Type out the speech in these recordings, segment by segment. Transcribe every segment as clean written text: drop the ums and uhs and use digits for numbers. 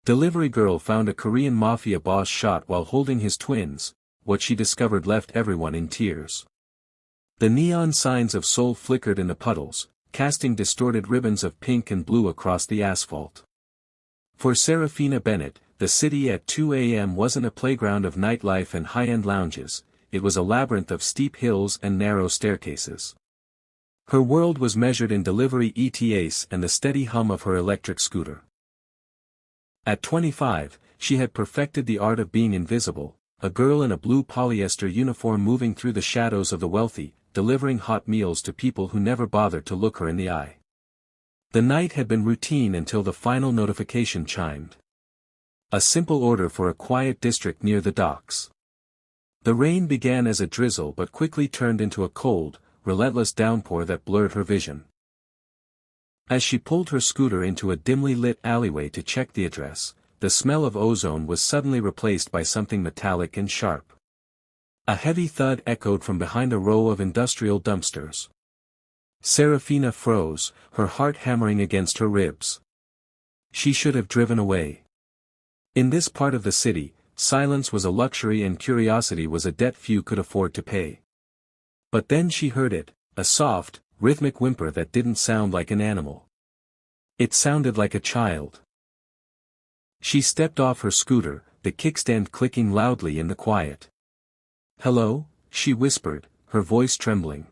Delivery girl found a Korean Mafia boss shot while holding his twins. What she discovered left everyone in tears. The neon signs of Seoul flickered in the puddles, casting distorted ribbons of pink and blue across the asphalt. For Serafina Bennett, the city at 2 a.m. wasn't a playground of nightlife and high-end lounges, it was a labyrinth of steep hills and narrow staircases. Her world was measured in delivery ETAs and the steady hum of her electric scooter. At 25, she had perfected the art of being invisible, a girl in a blue polyester uniform moving through the shadows of the wealthy, delivering hot meals to people who never bothered to look her in the eye. The night had been routine until the final notification chimed. A simple order for a quiet district near the docks. The rain began as a drizzle but quickly turned into a cold, relentless downpour that blurred her vision. As she pulled her scooter into a dimly lit alleyway to check the address, the smell of ozone was suddenly replaced by something metallic and sharp. A heavy thud echoed from behind a row of industrial dumpsters. Serafina froze, her heart hammering against her ribs. She should have driven away. In this part of the city, silence was a luxury and curiosity was a debt few could afford to pay. But then she heard it, a soft, rhythmic whimper that didn't sound like an animal. It sounded like a child. She stepped off her scooter, the kickstand clicking loudly in the quiet. "Hello?" she whispered, her voice trembling.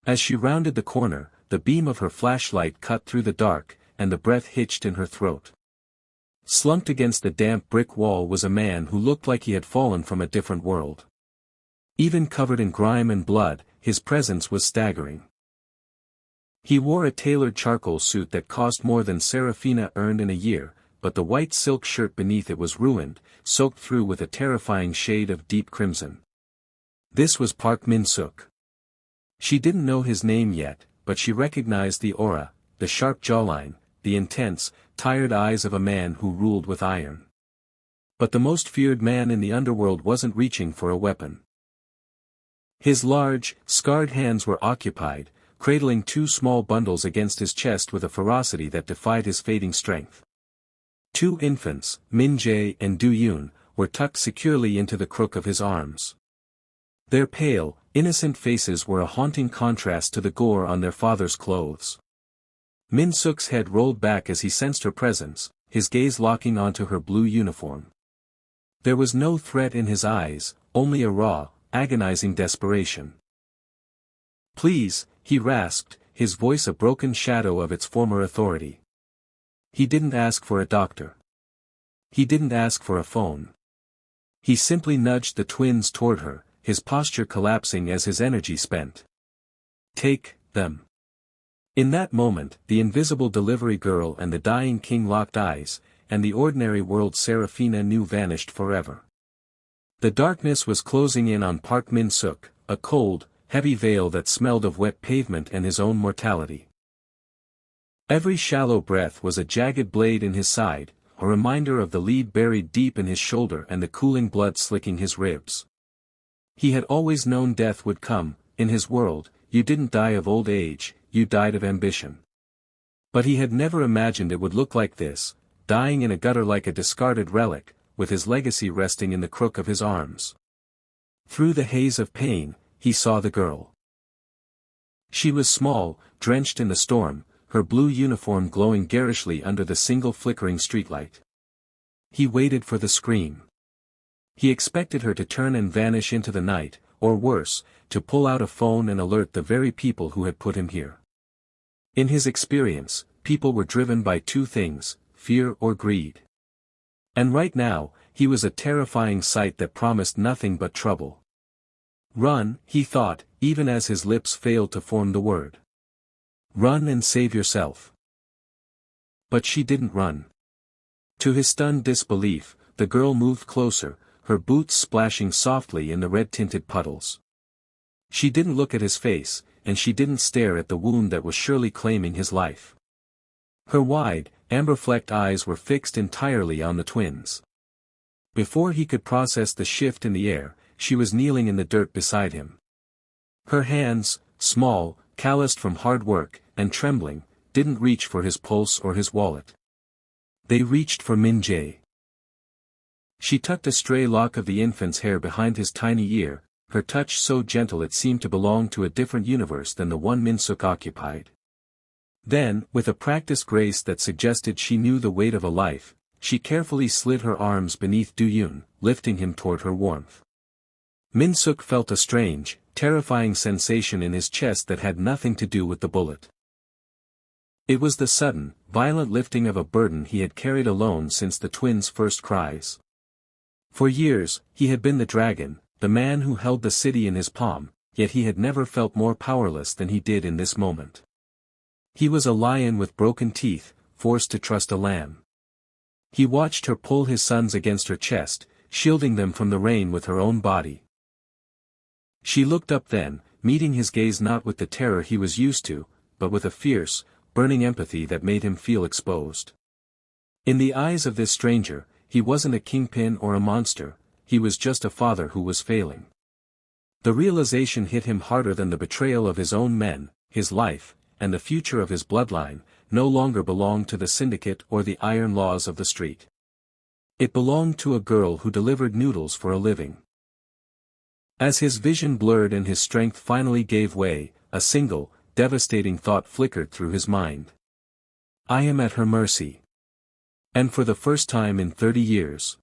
As she rounded the corner, the beam of her flashlight cut through the dark, and the breath hitched in her throat. Slumped against the damp brick wall was a man who looked like he had fallen from a different world. Even covered in grime and blood, his presence was staggering. He wore a tailored charcoal suit that cost more than Serafina earned in a year, but the white silk shirt beneath it was ruined, soaked through with a terrifying shade of deep crimson. This was Park Min-suk. She didn't know his name yet, but she recognized the aura, the sharp jawline, the intense, tired eyes of a man who ruled with iron. But the most feared man in the underworld wasn't reaching for a weapon. His large, scarred hands were occupied, cradling two small bundles against his chest with a ferocity that defied his fading strength. Two infants, Min Jae and Du Yoon, were tucked securely into the crook of his arms. Their pale, innocent faces were a haunting contrast to the gore on their father's clothes. Min-suk's head rolled back as he sensed her presence, his gaze locking onto her blue uniform. There was no threat in his eyes, only a raw, agonizing desperation. "Please," he rasped, his voice a broken shadow of its former authority. He didn't ask for a doctor. He didn't ask for a phone. He simply nudged the twins toward her, his posture collapsing as his energy spent. "Take them." In that moment, the invisible delivery girl and the dying king locked eyes, and the ordinary world Serafina knew vanished forever. The darkness was closing in on Park Min-suk, a cold, heavy veil that smelled of wet pavement and his own mortality. Every shallow breath was a jagged blade in his side, a reminder of the lead buried deep in his shoulder and the cooling blood slicking his ribs. He had always known death would come. In his world, you didn't die of old age, you died of ambition. But he had never imagined it would look like this, dying in a gutter like a discarded relic, with his legacy resting in the crook of his arms. Through the haze of pain, he saw the girl. She was small, drenched in the storm, her blue uniform glowing garishly under the single flickering streetlight. He waited for the scream. He expected her to turn and vanish into the night, or worse, to pull out a phone and alert the very people who had put him here. In his experience, people were driven by two things, fear or greed. And right now, he was a terrifying sight that promised nothing but trouble. "Run," he thought, even as his lips failed to form the word. "Run and save yourself." But she didn't run. To his stunned disbelief, the girl moved closer, her boots splashing softly in the red-tinted puddles. She didn't look at his face, and she didn't stare at the wound that was surely claiming his life. Her wide, amber-flecked eyes were fixed entirely on the twins. Before he could process the shift in the air, she was kneeling in the dirt beside him. Her hands, small, calloused from hard work, and trembling, didn't reach for his pulse or his wallet. They reached for Min Jae. She tucked a stray lock of the infant's hair behind his tiny ear, her touch so gentle it seemed to belong to a different universe than the one Min-suk occupied. Then, with a practiced grace that suggested she knew the weight of a life, she carefully slid her arms beneath Do-yoon, lifting him toward her warmth. Min-suk felt a strange, terrifying sensation in his chest that had nothing to do with the bullet. It was the sudden, violent lifting of a burden he had carried alone since the twins' first cries. For years, he had been the dragon, the man who held the city in his palm, yet he had never felt more powerless than he did in this moment. He was a lion with broken teeth, forced to trust a lamb. He watched her pull his sons against her chest, shielding them from the rain with her own body. She looked up then, meeting his gaze not with the terror he was used to, but with a fierce, burning empathy that made him feel exposed. In the eyes of this stranger, he wasn't a kingpin or a monster, he was just a father who was failing. The realization hit him harder than the betrayal of his own men, his life, and the future of his bloodline, no longer belonged to the syndicate or the iron laws of the street. It belonged to a girl who delivered noodles for a living. As his vision blurred and his strength finally gave way, a single, devastating thought flickered through his mind. I am at her mercy. And for the first time in 30 years.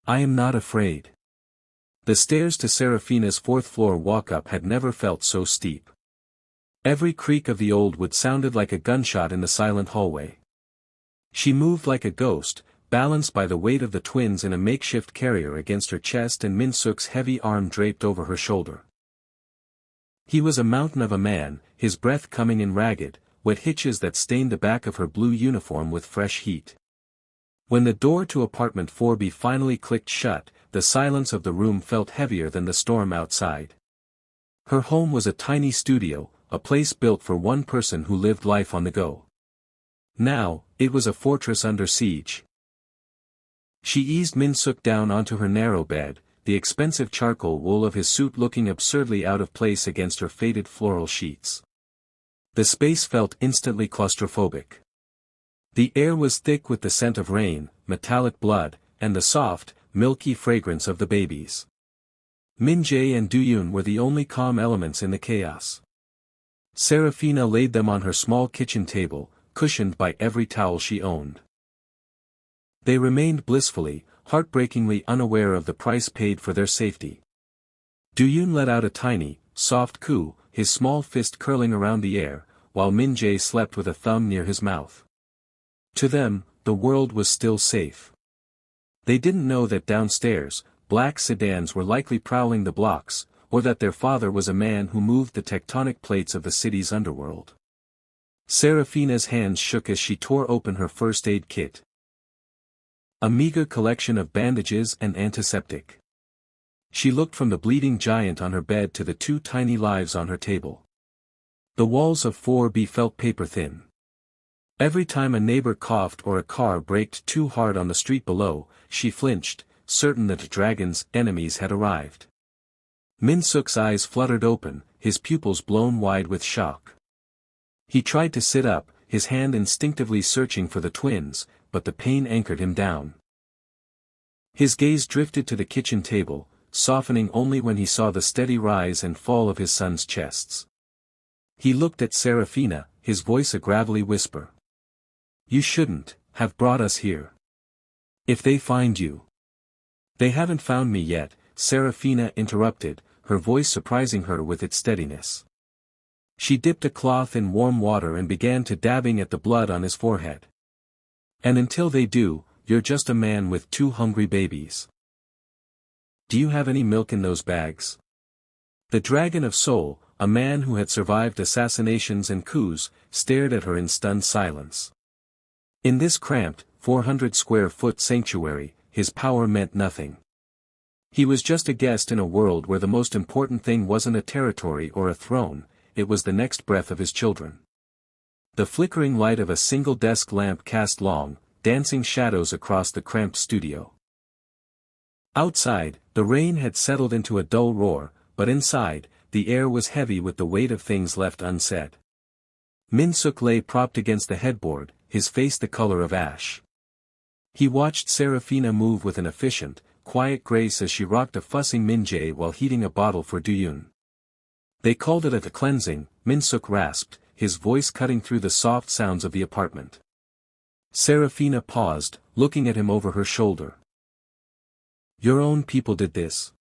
I am not afraid. The stairs to Serafina's fourth-floor walk-up had never felt so steep. Every creak of the old wood sounded like a gunshot in the silent hallway. She moved like a ghost, balanced by the weight of the twins in a makeshift carrier against her chest and Min-suk's heavy arm draped over her shoulder. He was a mountain of a man, his breath coming in ragged, wet hitches that stained the back of her blue uniform with fresh heat. When the door to apartment 4B finally clicked shut, the silence of the room felt heavier than the storm outside. Her home was a tiny studio, a place built for one person who lived life on the go. Now, it was a fortress under siege. She eased Min-suk down onto her narrow bed, the expensive charcoal wool of his suit looking absurdly out of place against her faded floral sheets. The space felt instantly claustrophobic. The air was thick with the scent of rain, metallic blood, and the soft, milky fragrance of the babies. Min Jae and Do-yoon were the only calm elements in the chaos. Serafina laid them on her small kitchen table, cushioned by every towel she owned. They remained blissfully, heartbreakingly unaware of the price paid for their safety. Do-yoon let out a tiny, soft coo, his small fist curling around the air, while Min Jae slept with a thumb near his mouth. To them, the world was still safe. They didn't know that downstairs, black sedans were likely prowling the blocks, or that their father was a man who moved the tectonic plates of the city's underworld. Serafina's hands shook as she tore open her first aid kit. A meager collection of bandages and antiseptic. She looked from the bleeding giant on her bed to the two tiny lives on her table. The walls of 4B felt paper-thin. Every time a neighbor coughed or a car braked too hard on the street below, she flinched, certain that the dragon's enemies had arrived. Min-suk's eyes fluttered open, his pupils blown wide with shock. He tried to sit up, his hand instinctively searching for the twins, but the pain anchored him down. His gaze drifted to the kitchen table, softening only when he saw the steady rise and fall of his sons' chests. He looked at Serafina, his voice a gravelly whisper. You shouldn't have brought us here. If they find you. They haven't found me yet, Serafina interrupted, her voice surprising her with its steadiness. She dipped a cloth in warm water and began to dabbing at the blood on his forehead. And until they do, you're just a man with two hungry babies. Do you have any milk in those bags? The dragon of soul, a man who had survived assassinations and coups, stared at her in stunned silence. In this cramped, 400-square-foot sanctuary, his power meant nothing. He was just a guest in a world where the most important thing wasn't a territory or a throne, it was the next breath of his children. The flickering light of a single desk lamp cast long, dancing shadows across the cramped studio. Outside, the rain had settled into a dull roar, but inside, the air was heavy with the weight of things left unsaid. Min-suk lay propped against the headboard, his face the color of ash. He watched Serafina move with an efficient, quiet grace as she rocked a fussing Min-jae while heating a bottle for Duyun. They called it a cleansing, Min-suk rasped, his voice cutting through the soft sounds of the apartment. Serafina paused, looking at him over her shoulder. Your own people did this.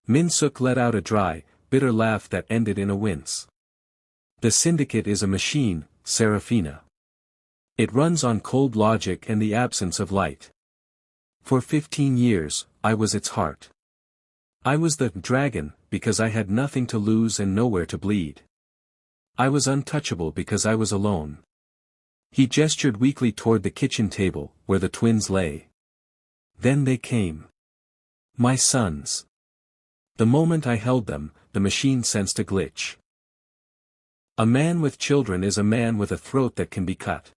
Min-suk let out a dry, bitter laugh that ended in a wince. The syndicate is a machine, Serafina. It runs on cold logic and the absence of light. For 15 years, I was its heart. I was the dragon, because I had nothing to lose and nowhere to bleed. I was untouchable because I was alone. He gestured weakly toward the kitchen table, where the twins lay. Then they came. My sons. The moment I held them, the machine sensed a glitch. A man with children is a man with a throat that can be cut.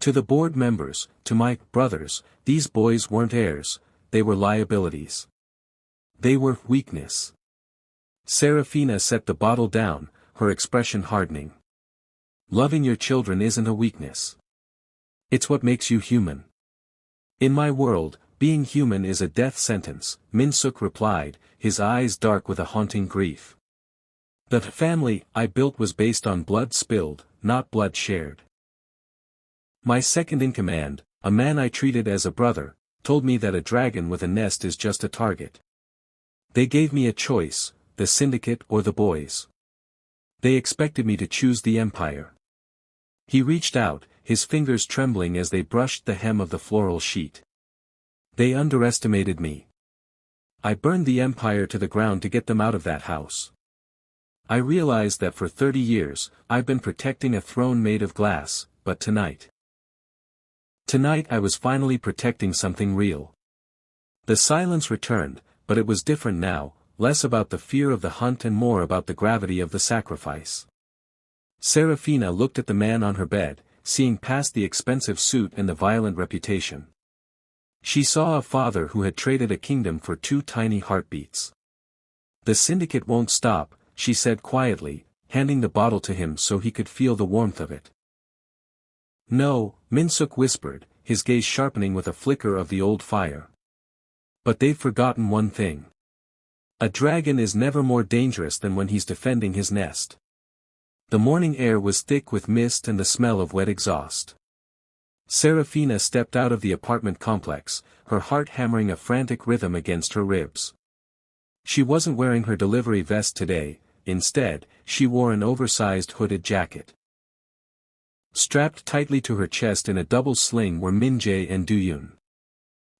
To the board members, to my brothers, these boys weren't heirs, they were liabilities. They were weakness. Serafina set the bottle down, her expression hardening. Loving your children isn't a weakness. It's what makes you human. In my world, being human is a death sentence, Min-suk replied, his eyes dark with a haunting grief. The family I built was based on blood spilled, not blood shared. My second-in-command, a man I treated as a brother, told me that a dragon with a nest is just a target. They gave me a choice, the syndicate or the boys. They expected me to choose the empire. He reached out, his fingers trembling as they brushed the hem of the floral sheet. They underestimated me. I burned the empire to the ground to get them out of that house. I realized that for 30 years, I've been protecting a throne made of glass, but tonight I was finally protecting something real. The silence returned, but it was different now, less about the fear of the hunt and more about the gravity of the sacrifice. Serafina looked at the man on her bed, seeing past the expensive suit and the violent reputation. She saw a father who had traded a kingdom for 2 tiny heartbeats. The syndicate won't stop, she said quietly, handing the bottle to him so he could feel the warmth of it. No, Min-suk whispered, his gaze sharpening with a flicker of the old fire. But they've forgotten one thing. A dragon is never more dangerous than when he's defending his nest. The morning air was thick with mist and the smell of wet exhaust. Serafina stepped out of the apartment complex, her heart hammering a frantic rhythm against her ribs. She wasn't wearing her delivery vest today, instead, she wore an oversized hooded jacket. Strapped tightly to her chest in a double sling were Min-jae and Duyun.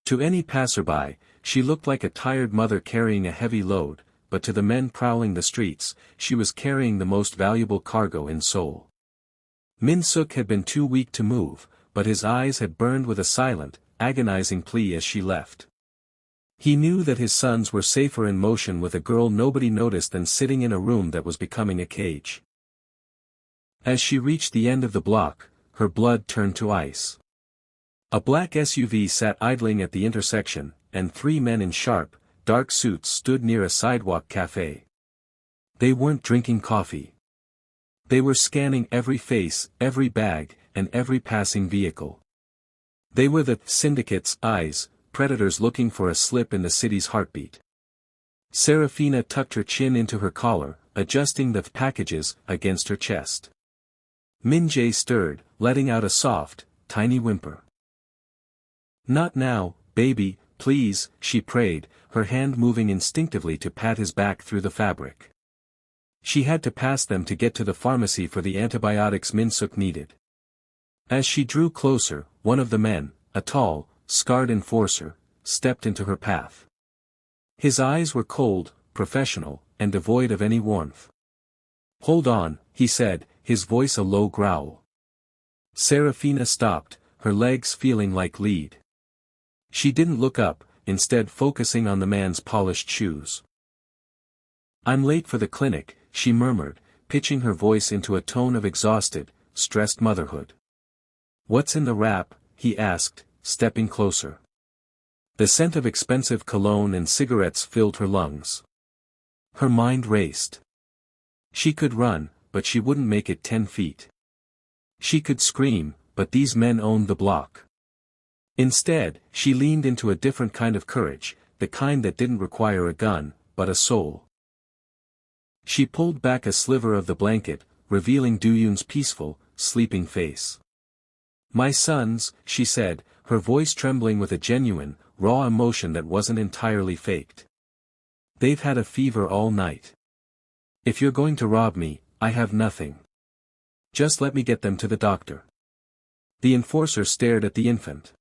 To any passerby, she looked like a tired mother carrying a heavy load, but to the men prowling the streets, she was carrying the most valuable cargo in Seoul. Min-suk had been too weak to move, but his eyes had burned with a silent, agonizing plea as she left. He knew that his sons were safer in motion with a girl nobody noticed than sitting in a room that was becoming a cage. As she reached the end of the block, her blood turned to ice. A black SUV sat idling at the intersection, and 3 men in sharp, dark suits stood near a sidewalk cafe. They weren't drinking coffee. They were scanning every face, every bag, and every passing vehicle. They were the syndicate's eyes, predators looking for a slip in the city's heartbeat. Serafina tucked her chin into her collar, adjusting the packages against her chest. Min-jae stirred, letting out a soft, tiny whimper. Not now, baby, please, she prayed, her hand moving instinctively to pat his back through the fabric. She had to pass them to get to the pharmacy for the antibiotics Min-suk needed. As she drew closer, one of the men, a tall, scarred enforcer, stepped into her path. His eyes were cold, professional, and devoid of any warmth. Hold on, he said, his voice a low growl. Serafina stopped, her legs feeling like lead. She didn't look up, instead focusing on the man's polished shoes. I'm late for the clinic, she murmured, pitching her voice into a tone of exhausted, stressed motherhood. What's in the wrap? He asked, stepping closer. The scent of expensive cologne and cigarettes filled her lungs. Her mind raced. She could run, but she wouldn't make it 10 feet. She could scream, but these men owned the block. Instead, she leaned into a different kind of courage, the kind that didn't require a gun, but a soul. She pulled back a sliver of the blanket, revealing Do-yoon's peaceful, sleeping face. "My sons," she said, her voice trembling with a genuine, raw emotion that wasn't entirely faked. "They've had a fever all night. If you're going to rob me, I have nothing. Just let me get them to the doctor." The enforcer stared at the infant.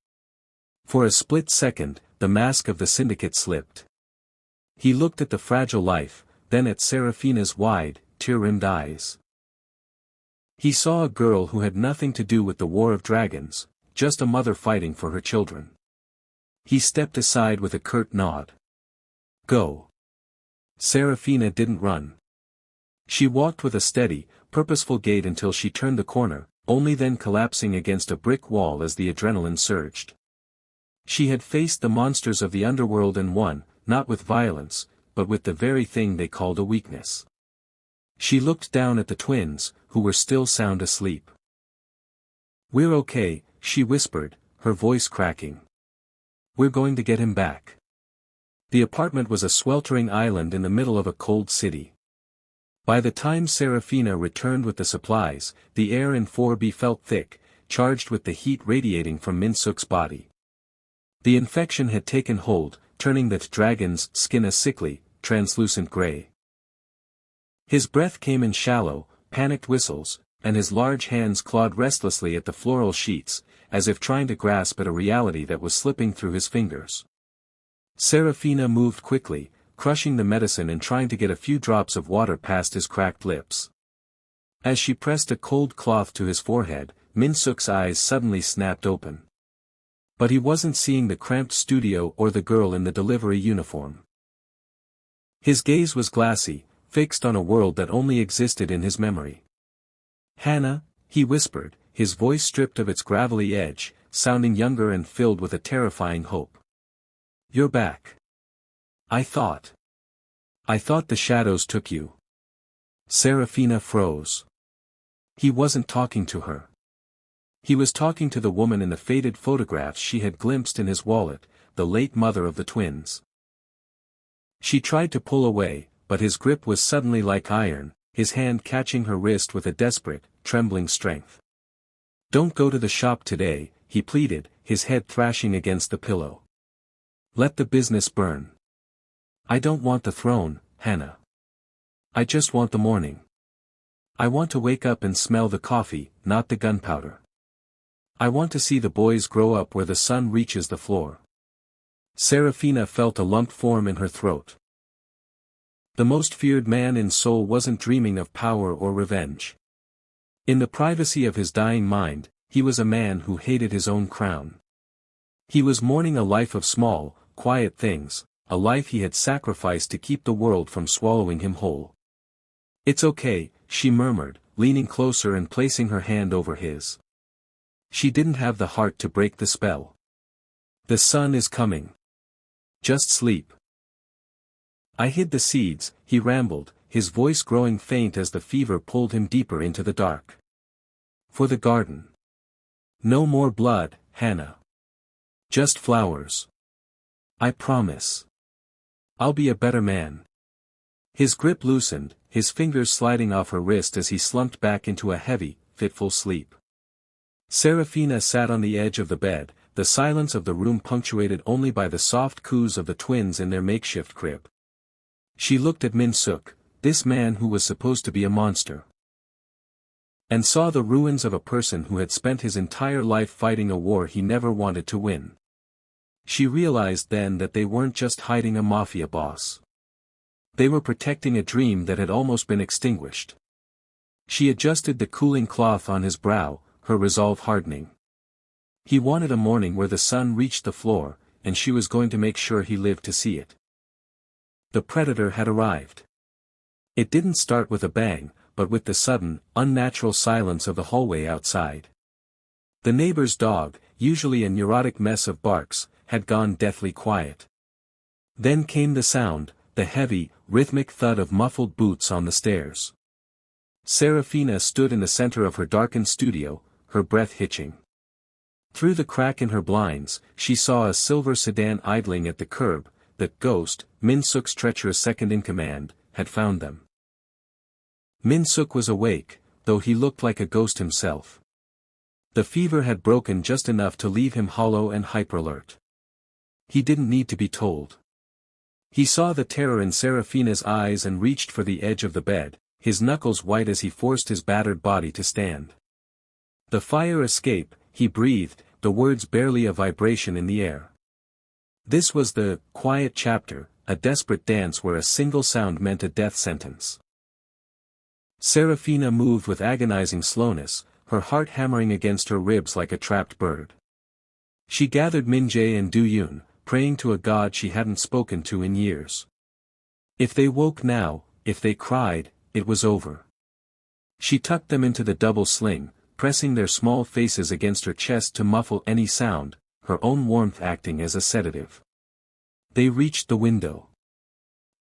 For a split second, the mask of the syndicate slipped. He looked at the fragile life, then at Serafina's wide, tear-rimmed eyes. He saw a girl who had nothing to do with the War of Dragons, just a mother fighting for her children. He stepped aside with a curt nod. "Go." Serafina didn't run. She walked with a steady, purposeful gait until she turned the corner, only then collapsing against a brick wall as the adrenaline surged. She had faced the monsters of the underworld and won, not with violence, but with the very thing they called a weakness. She looked down at the twins, who were still sound asleep. "We're okay," she whispered, her voice cracking. "We're going to get him back." The apartment was a sweltering island in the middle of a cold city. By the time Serafina returned with the supplies, the air in 4B felt thick, charged with the heat radiating from Min-suk's body. The infection had taken hold, turning the dragon's skin a sickly, translucent gray. His breath came in shallow, panicked whistles, and his large hands clawed restlessly at the floral sheets, as if trying to grasp at a reality that was slipping through his fingers. Serafina moved quickly, crushing the medicine and trying to get a few drops of water past his cracked lips. As she pressed a cold cloth to his forehead, Min-suk's eyes suddenly snapped open. But he wasn't seeing the cramped studio or the girl in the delivery uniform. His gaze was glassy, fixed on a world that only existed in his memory. "Hannah," he whispered, his voice stripped of its gravelly edge, sounding younger and filled with a terrifying hope. "You're back. I thought the shadows took you." Serafina froze. He wasn't talking to her. He was talking to the woman in the faded photographs she had glimpsed in his wallet, the late mother of the twins. She tried to pull away, but his grip was suddenly like iron, his hand catching her wrist with a desperate, trembling strength. "Don't go to the shop today," he pleaded, his head thrashing against the pillow. "Let the business burn. I don't want the throne, Hannah. I just want the morning. I want to wake up and smell the coffee, not the gunpowder. I want to see the boys grow up where the sun reaches the floor." Serafina felt a lump form in her throat. The most feared man in Seoul wasn't dreaming of power or revenge. In the privacy of his dying mind, he was a man who hated his own crown. He was mourning a life of small, quiet things, a life he had sacrificed to keep the world from swallowing him whole. "It's okay," she murmured, leaning closer and placing her hand over his. She didn't have the heart to break the spell. "The sun is coming. Just sleep." "I hid the seeds," he rambled, his voice growing faint as the fever pulled him deeper into the dark. "For the garden. No more blood, Hannah. Just flowers. I promise. I'll be a better man." His grip loosened, his fingers sliding off her wrist as he slumped back into a heavy, fitful sleep. Serafina sat on the edge of the bed, the silence of the room punctuated only by the soft coos of the twins in their makeshift crib. She looked at Min-suk, this man who was supposed to be a monster, and saw the ruins of a person who had spent his entire life fighting a war he never wanted to win. She realized then that they weren't just hiding a mafia boss. They were protecting a dream that had almost been extinguished. She adjusted the cooling cloth on his brow, her resolve hardening. He wanted a morning where the sun reached the floor, and she was going to make sure he lived to see it. The predator had arrived. It didn't start with a bang, but with the sudden, unnatural silence of the hallway outside. The neighbor's dog, usually a neurotic mess of barks, had gone deathly quiet. Then came the sound, the heavy, rhythmic thud of muffled boots on the stairs. Serafina stood in the center of her darkened studio, her breath hitching. Through the crack in her blinds, she saw a silver sedan idling at the curb. The ghost, Min-suk's treacherous second-in-command, had found them. Min-suk was awake, though he looked like a ghost himself. The fever had broken just enough to leave him hollow and hyper-alert. He didn't need to be told. He saw the terror in Serafina's eyes and reached for the edge of the bed, his knuckles white as he forced his battered body to stand. "The fire escape," he breathed, the words barely a vibration in the air. This was the quiet chapter, a desperate dance where a single sound meant a death sentence. Serafina moved with agonizing slowness, her heart hammering against her ribs like a trapped bird. She gathered Min-jae and Do-yoon, praying to a god she hadn't spoken to in years. If they woke now, if they cried, it was over. She tucked them into the double sling, pressing their small faces against her chest to muffle any sound, her own warmth acting as a sedative. They reached the window.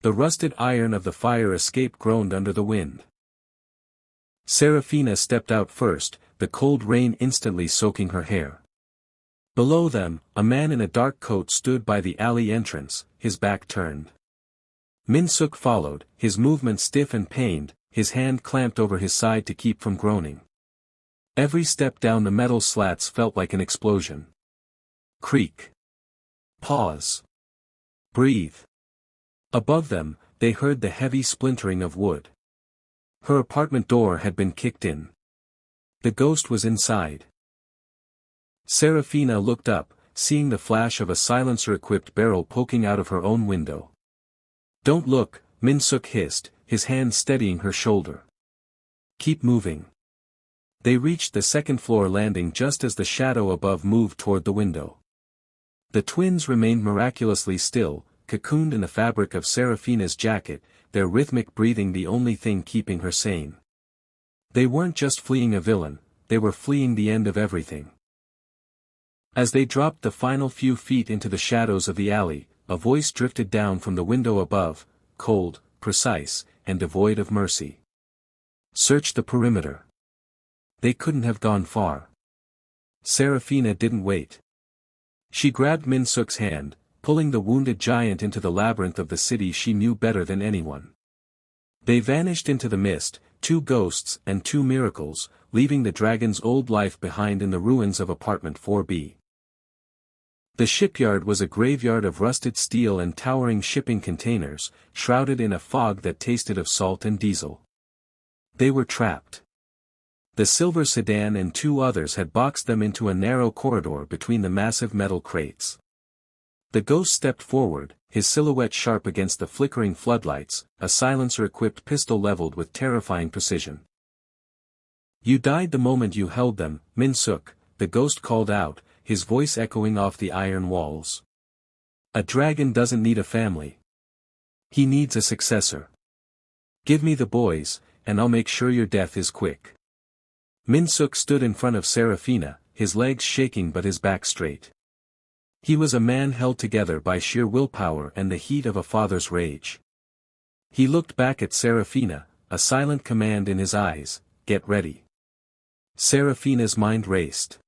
The rusted iron of the fire escape groaned under the wind. Serafina stepped out first, the cold rain instantly soaking her hair. Below them, a man in a dark coat stood by the alley entrance, his back turned. Min-suk followed, his movement stiff and pained, his hand clamped over his side to keep from groaning. Every step down the metal slats felt like an explosion. Creak. Pause. Breathe. Above them, they heard the heavy splintering of wood. Her apartment door had been kicked in. The ghost was inside. Serafina looked up, seeing the flash of a silencer-equipped barrel poking out of her own window. "Don't look," Min-suk hissed, his hand steadying her shoulder. "Keep moving." They reached the second-floor landing just as the shadow above moved toward the window. The twins remained miraculously still, cocooned in the fabric of Serafina's jacket, their rhythmic breathing the only thing keeping her sane. They weren't just fleeing a villain, they were fleeing the end of everything. As they dropped the final few feet into the shadows of the alley, a voice drifted down from the window above, cold, precise, and devoid of mercy. "Search the perimeter." They couldn't have gone far. Serafina didn't wait. She grabbed Min-suk's hand, pulling the wounded giant into the labyrinth of the city she knew better than anyone. They vanished into the mist, two ghosts and two miracles, leaving the dragon's old life behind in the ruins of apartment 4B. The shipyard was a graveyard of rusted steel and towering shipping containers, shrouded in a fog that tasted of salt and diesel. They were trapped. The silver sedan and two others had boxed them into a narrow corridor between the massive metal crates. The ghost stepped forward, his silhouette sharp against the flickering floodlights, a silencer-equipped pistol leveled with terrifying precision. "You died the moment you held them, Min-suk," the ghost called out, his voice echoing off the iron walls. "A dragon doesn't need a family. He needs a successor. Give me the boys, and I'll make sure your death is quick." Min-suk stood in front of Serafina, his legs shaking but his back straight. He was a man held together by sheer willpower and the heat of a father's rage. He looked back at Serafina, a silent command in his eyes, "Get ready." Serafina's mind raced.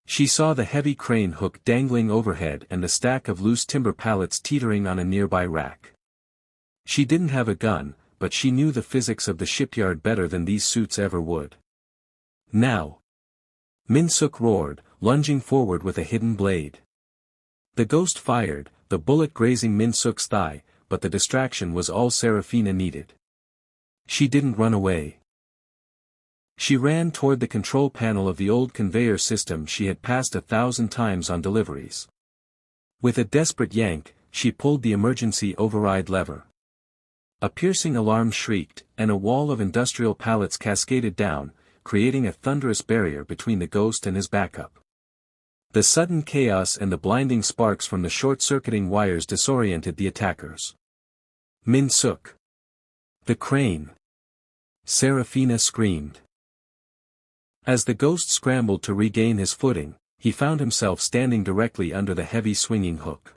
She saw the heavy crane hook dangling overhead and the stack of loose timber pallets teetering on a nearby rack. She didn't have a gun, but she knew the physics of the shipyard better than these suits ever would. "Now!" Min-suk roared, lunging forward with a hidden blade. The ghost fired, the bullet grazing Min-suk's thigh, but the distraction was all Serafina needed. She didn't run away. She ran toward the control panel of the old conveyor system she had passed 1,000 times on deliveries. With a desperate yank, she pulled the emergency override lever. A piercing alarm shrieked, and a wall of industrial pallets cascaded down, creating a thunderous barrier between the ghost and his backup. The sudden chaos and the blinding sparks from the short-circuiting wires disoriented the attackers. "Min-suk! The crane!" Serafina screamed. As the ghost scrambled to regain his footing, he found himself standing directly under the heavy swinging hook.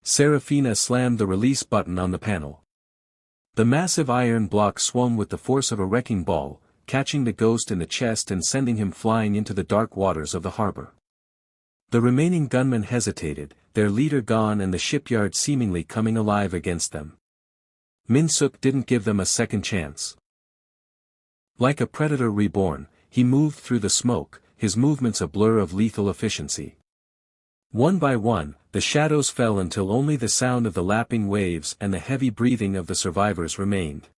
Serafina slammed the release button on the panel. The massive iron block swung with the force of a wrecking ball, catching the ghost in the chest and sending him flying into the dark waters of the harbor. The remaining gunmen hesitated, their leader gone and the shipyard seemingly coming alive against them. Min-suk didn't give them a second chance. Like a predator reborn, he moved through the smoke, his movements a blur of lethal efficiency. One by one, the shadows fell until only the sound of the lapping waves and the heavy breathing of the survivors remained.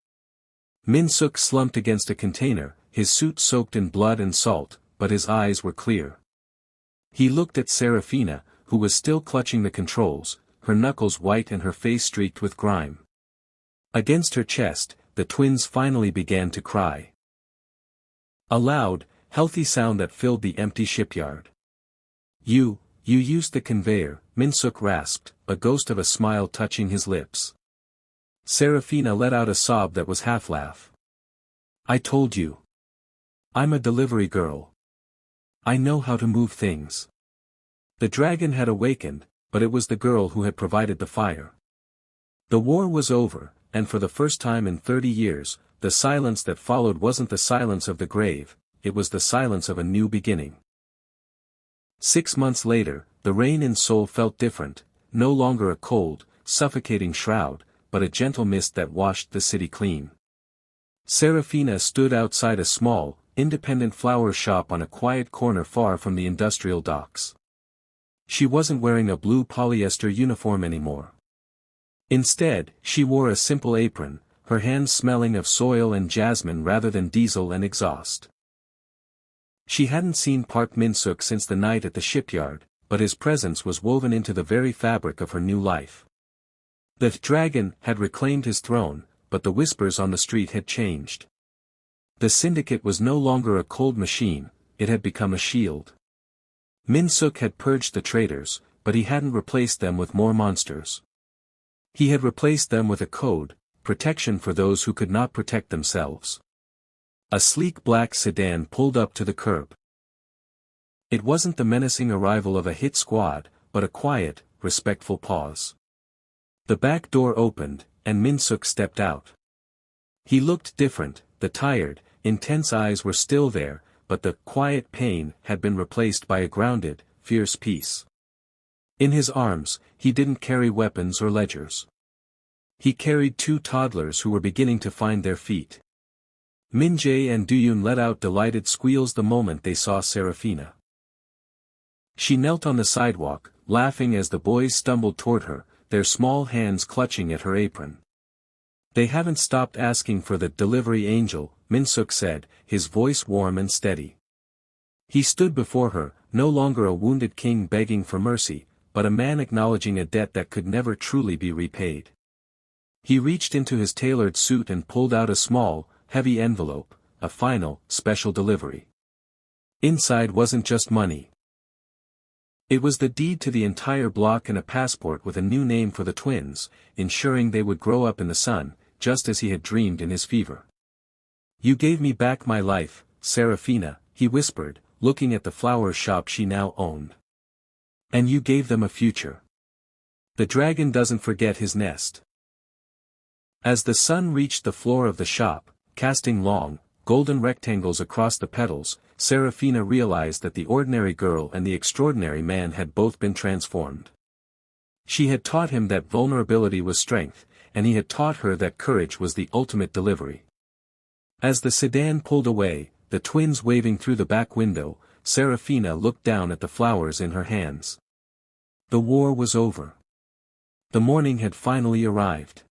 Min-suk slumped against a container, his suit soaked in blood and salt, but his eyes were clear. He looked at Serafina, who was still clutching the controls, her knuckles white and her face streaked with grime. Against her chest, the twins finally began to cry. A loud, healthy sound that filled the empty shipyard. You used the conveyor," Min-suk rasped, a ghost of a smile touching his lips. Serafina let out a sob that was half-laugh. "I told you. I'm a delivery girl. I know how to move things." The dragon had awakened, but it was the girl who had provided the fire. The war was over, and for the first time in 30 years, the silence that followed wasn't the silence of the grave, it was the silence of a new beginning. 6 months later, the rain in Seoul felt different, no longer a cold, suffocating shroud, but a gentle mist that washed the city clean. Serafina stood outside a small, independent flower shop on a quiet corner far from the industrial docks. She wasn't wearing a blue polyester uniform anymore. Instead, she wore a simple apron, her hands smelling of soil and jasmine rather than diesel and exhaust. She hadn't seen Park Min-suk since the night at the shipyard, but his presence was woven into the very fabric of her new life. The dragon had reclaimed his throne, but the whispers on the street had changed. The syndicate was no longer a cold machine, it had become a shield. Min-suk had purged the traitors, but he hadn't replaced them with more monsters. He had replaced them with a code, protection for those who could not protect themselves. A sleek black sedan pulled up to the curb. It wasn't the menacing arrival of a hit squad, but a quiet, respectful pause. The back door opened, and Min-suk stepped out. He looked different, the tired, intense eyes were still there, but the quiet pain had been replaced by a grounded, fierce peace. In his arms, he didn't carry weapons or ledgers. He carried 2 toddlers who were beginning to find their feet. Min-jae and Duyun let out delighted squeals the moment they saw Serafina. She knelt on the sidewalk, laughing as the boys stumbled toward her, their small hands clutching at her apron. "They haven't stopped asking for the delivery angel," Min-suk said, his voice warm and steady. He stood before her, no longer a wounded king begging for mercy, but a man acknowledging a debt that could never truly be repaid. He reached into his tailored suit and pulled out a small, heavy envelope, a final, special delivery. Inside wasn't just money. It was the deed to the entire block and a passport with a new name for the twins, ensuring they would grow up in the sun, just as he had dreamed in his fever. "You gave me back my life, Serafina," he whispered, looking at the flower shop she now owned. "And you gave them a future. The dragon doesn't forget his nest." As the sun reached the floor of the shop, casting long, golden rectangles across the petals, Serafina realized that the ordinary girl and the extraordinary man had both been transformed. She had taught him that vulnerability was strength, and he had taught her that courage was the ultimate delivery. As the sedan pulled away, the twins waving through the back window, Serafina looked down at the flowers in her hands. The war was over. The morning had finally arrived.